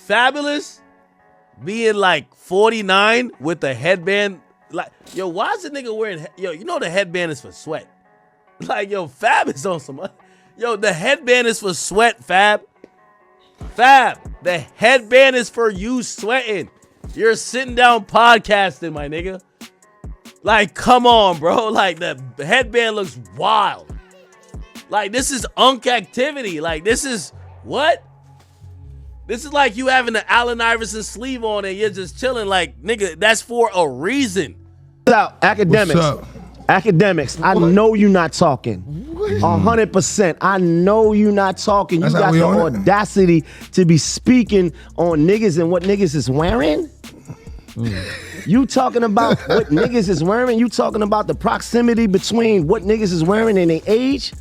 Fabolous being like 49 with the headband. Like, yo, why is the nigga wearing, yo, you know the headband is for sweat. Like, yo, Fab is on some, yo, the headband is for sweat, Fab. Fab, the headband is for you sweating. You're sitting down podcasting, my nigga. Like, come on, bro. Like, the headband looks wild. Like, this is unk activity. Like, this is, what? This is like you having the Allen Iverson sleeve on and you're just chilling. Like, nigga, that's for a reason. Akademiks. What's up? Akademiks, I know you're not talking. 100%. I know you're not talking. You got the audacity to be speaking on niggas and what niggas is wearing? You talking about what niggas is wearing? You talking about the proximity between what niggas is wearing and their age?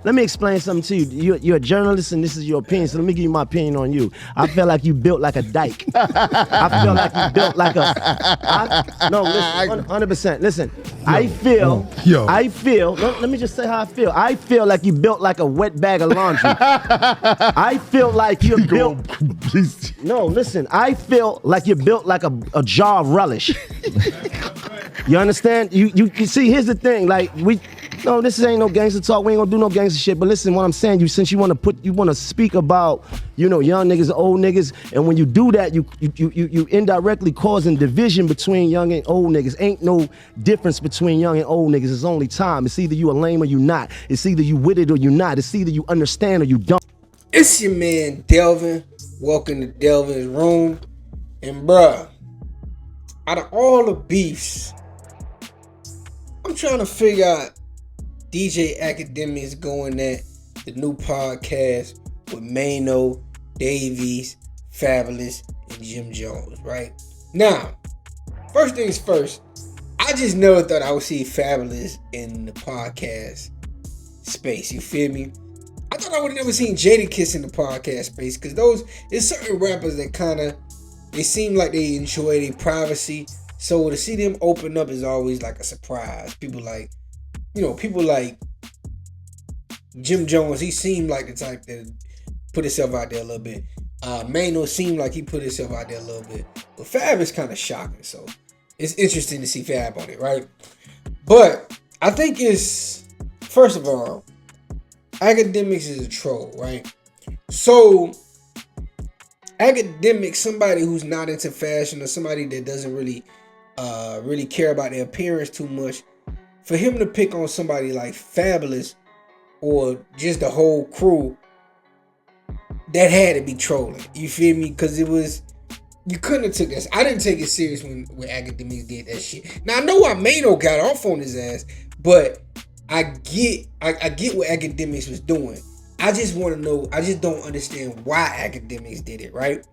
Let me explain something to you. You're a journalist and this is your opinion, so let me give you my opinion on you. I feel like you built like a dyke. I feel like you built like no, listen, 100%. Listen, I feel, let me just say how I feel. I feel like you built like a wet bag of laundry. I feel like you're built, no, listen, I feel like you're built like a jar of relish. You understand? You see, here's the thing, like no, this ain't no gangster talk. We ain't gonna do no gangster shit. But listen, what I'm saying, since you wanna speak about, you know, young niggas, old niggas, and when you do that, you indirectly causing division between young and old niggas. Ain't no difference between young and old niggas. It's only time. It's either you a lame or you not. It's either you with it or you not. It's either you understand or you don't. It's your man Delvin. Welcome to Delvin's room. And bruh, out of all the beefs, I'm trying to figure out DJ Akademiks going at the new podcast with Maino, Davies, Fabolous, and Jim Jones, right? Now, first things first, I just never thought I would see Fabolous in the podcast space, you feel me? I thought I would have never seen Jadakiss in the podcast space, because there's certain rappers that they seem like they enjoy their privacy, so to see them open up is always like a surprise. People like Jim Jones, he seemed like the type that put himself out there a little bit. Maino seemed like he put himself out there a little bit. But Fab is kind of shocking, so it's interesting to see Fab on it, right? But I think first of all, Akademiks is a troll, right? So Akademiks, somebody who's not into fashion or somebody that doesn't really care about their appearance too much, for him to pick on somebody like Fabolous or just the whole crew, that had to be trolling. You feel me? Because you couldn't have took this. I didn't take it serious when Akademiks did that shit. Now I know why Maino got off on his ass, but I get what Akademiks was doing. I just want to know, I just don't understand why Akademiks did it, right?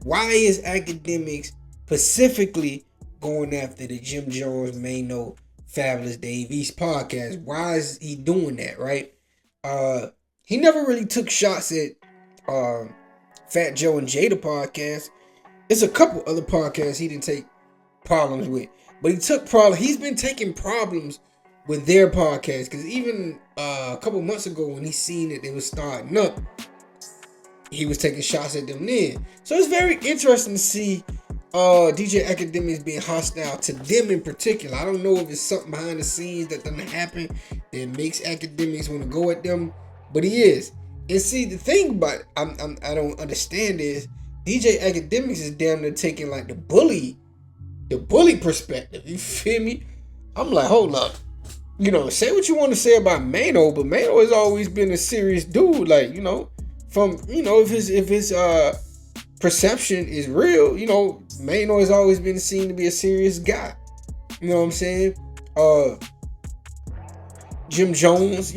Why is Akademiks specifically going after the Jim Jones, Maino, Fabolous, Davies podcast? Why is he doing that, right? He never really took shots at Fat Joe and Jada podcast. It's a couple other podcasts he didn't take problems with, but he's been taking problems with their podcast, because even a couple months ago when he seen that they was starting up, he was taking shots at them then. So it's very interesting to see DJ Akademiks being hostile to them in particular. I don't know if it's something behind the scenes that doesn't happen that makes Akademiks want to go at them, but he is. And see, the thing about I don't understand is DJ Akademiks is damn near taking like the bully perspective. You feel me? I'm like, hold up. You know, say what you want to say about Maino, but Maino has always been a serious dude. Like, you know, if his perception is real, you know, Maino has always been seen to be a serious guy. You know what I'm saying? Jim Jones,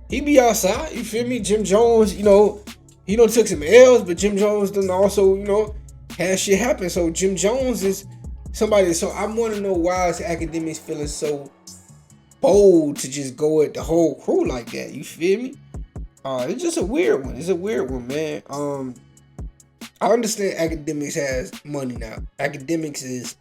he be outside, you feel me? Jim Jones, he done took some L's, but Jim Jones done also, had shit happen. So Jim Jones is somebody, so I want to know why is Akademiks feeling so bold to just go at the whole crew like that, you feel me? It's just a weird one. It's a weird one, man. I understand Akademiks has money now. Akademiks is,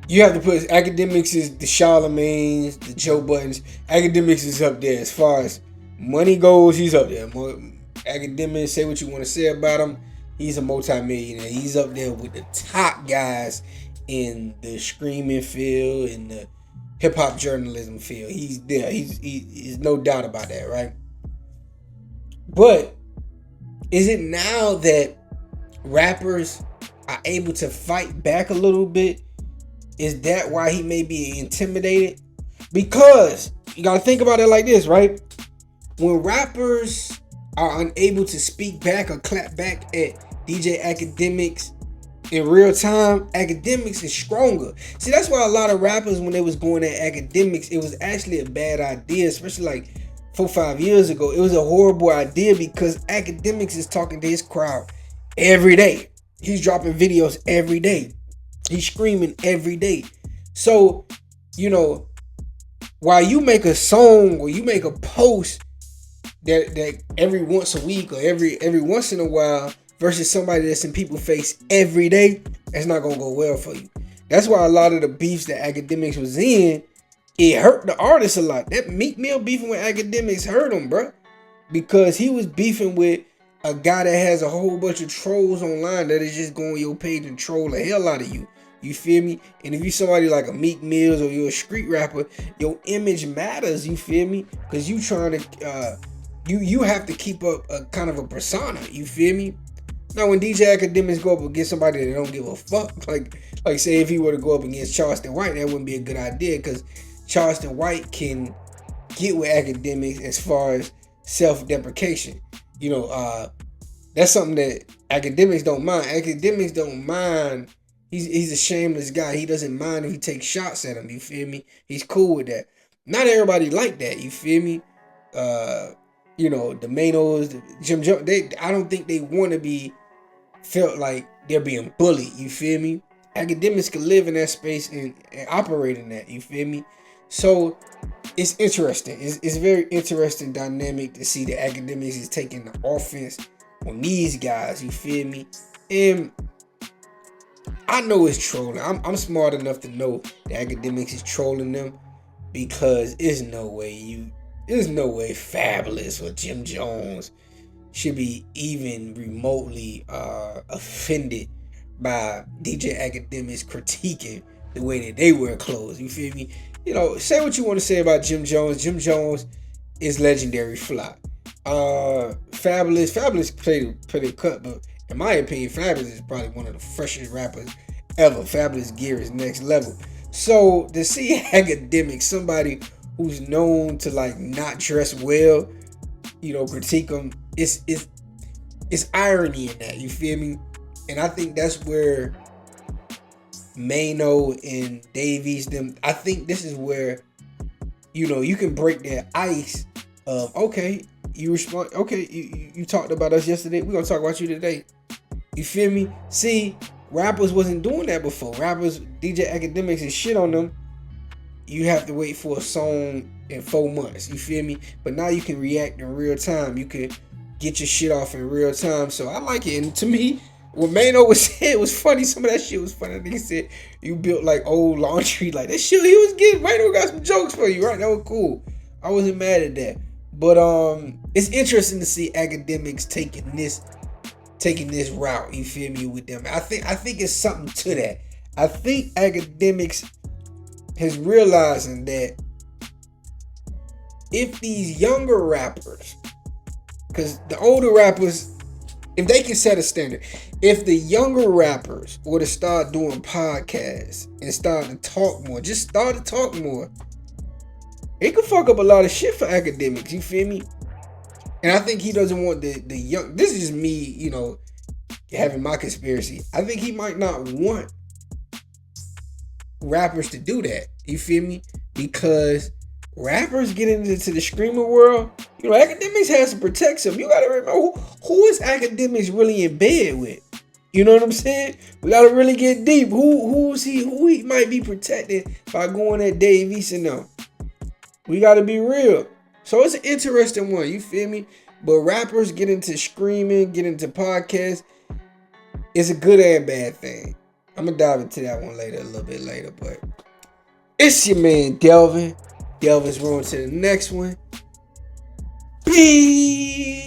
you have to put, Akademiks is the Charlemagne's, the Joe Buttons. Akademiks is up there as far as money goes. He's up there. Akademiks, say what you want to say about him. He's a multi-millionaire. He's up there with the top guys in the screaming field, in the hip-hop journalism field. He's there. He's no doubt about that, right? But is it now that rappers are able to fight back a little bit? Is that why he may be intimidated? Because you got to think about it like this, right? When rappers are unable to speak back or clap back at DJ Akademiks in real time, Akademiks is stronger. See, that's why a lot of rappers, when they was going at Akademiks, it was actually a bad idea, especially like 4-5 years ago. It was a horrible idea because Akademiks is talking to his crowd every day. He's dropping videos every day. He's screaming every day. So, while you make a song or you make a post that every once a week or every once in a while versus somebody that's in people's face every day, that's not gonna go well for you. That's why a lot of the beefs that Akademiks was in, it hurt the artists a lot. That Meek Mill beefing with Akademiks hurt him, bro, because he was beefing with a guy that has a whole bunch of trolls online that is just going on your page and troll the hell out of you. You feel me? And if you somebody like a Meek Mills or you're a street rapper, your image matters. You feel me? Because you trying to you have to keep up a kind of a persona. You feel me? Now, when DJ Akademiks go up against somebody that don't give a fuck, like say if he were to go up against Charleston White, that wouldn't be a good idea because Charleston White can get with Akademiks as far as self-deprecation. That's something that Akademiks don't mind. Akademiks don't mind. He's a shameless guy. He doesn't mind if he takes shots at him. You feel me? He's cool with that. Not everybody like that. You feel me? The Mainos, the Jim Jones, I don't think they want to be felt like they're being bullied. You feel me? Akademiks can live in that space and operate in that. You feel me? So it's interesting. It's very interesting dynamic to see that Akademiks is taking the offense on these guys. You feel me? And I know it's trolling. I'm smart enough to know that Akademiks is trolling them because there's no way Fabolous or Jim Jones should be even remotely offended by DJ Akademiks critiquing the way that they wear clothes. You feel me? Say what you want to say about Jim Jones. Jim Jones is legendary fly. Fabolous played a cut, but in my opinion, Fabolous is probably one of the freshest rappers ever. Fabolous gear is next level. So to see Akademiks, somebody who's known to like not dress well, critique him, it's irony in that. You feel me? And I think that's where Maino and Davies them. I think this is where you can break that ice of okay. You respond. Okay, you talked about us yesterday. We're gonna talk about you today. You feel me? See, rappers wasn't doing that before. Rappers, DJ Akademiks and shit on them. You have to wait for a song in 4 months. You feel me? But now you can react in real time. You can get your shit off in real time. So I like it. And to me, what Maino was saying was funny. Some of that shit was funny. He said you built like old laundry. Like that shit he was getting. Maino got some jokes for you, right? That was cool. I wasn't mad at that. But it's interesting to see Akademiks taking this route. You feel me with them? I think it's something to that. I think Akademiks is realizing that if these younger rappers, because the older rappers, if they can set a standard, if the younger rappers were to start doing podcasts and start to talk more, it could fuck up a lot of shit for Akademiks. You feel me? And I think he doesn't want the young. This is just me, having my conspiracy. I think he might not want rappers to do that. You feel me? Because rappers get into the screaming world. Akademiks has to protect them. You gotta remember who is Akademiks really in bed with. You know what I'm saying? We gotta really get deep. Who he might be protected by going at Davies and them. We gotta be real. So it's an interesting one. You feel me? But rappers get into screaming, get into podcasts. It's a good and bad thing. I'm gonna dive into that one a little bit later. But it's your man Delvin. Delvin's rolling to the next one. Peace.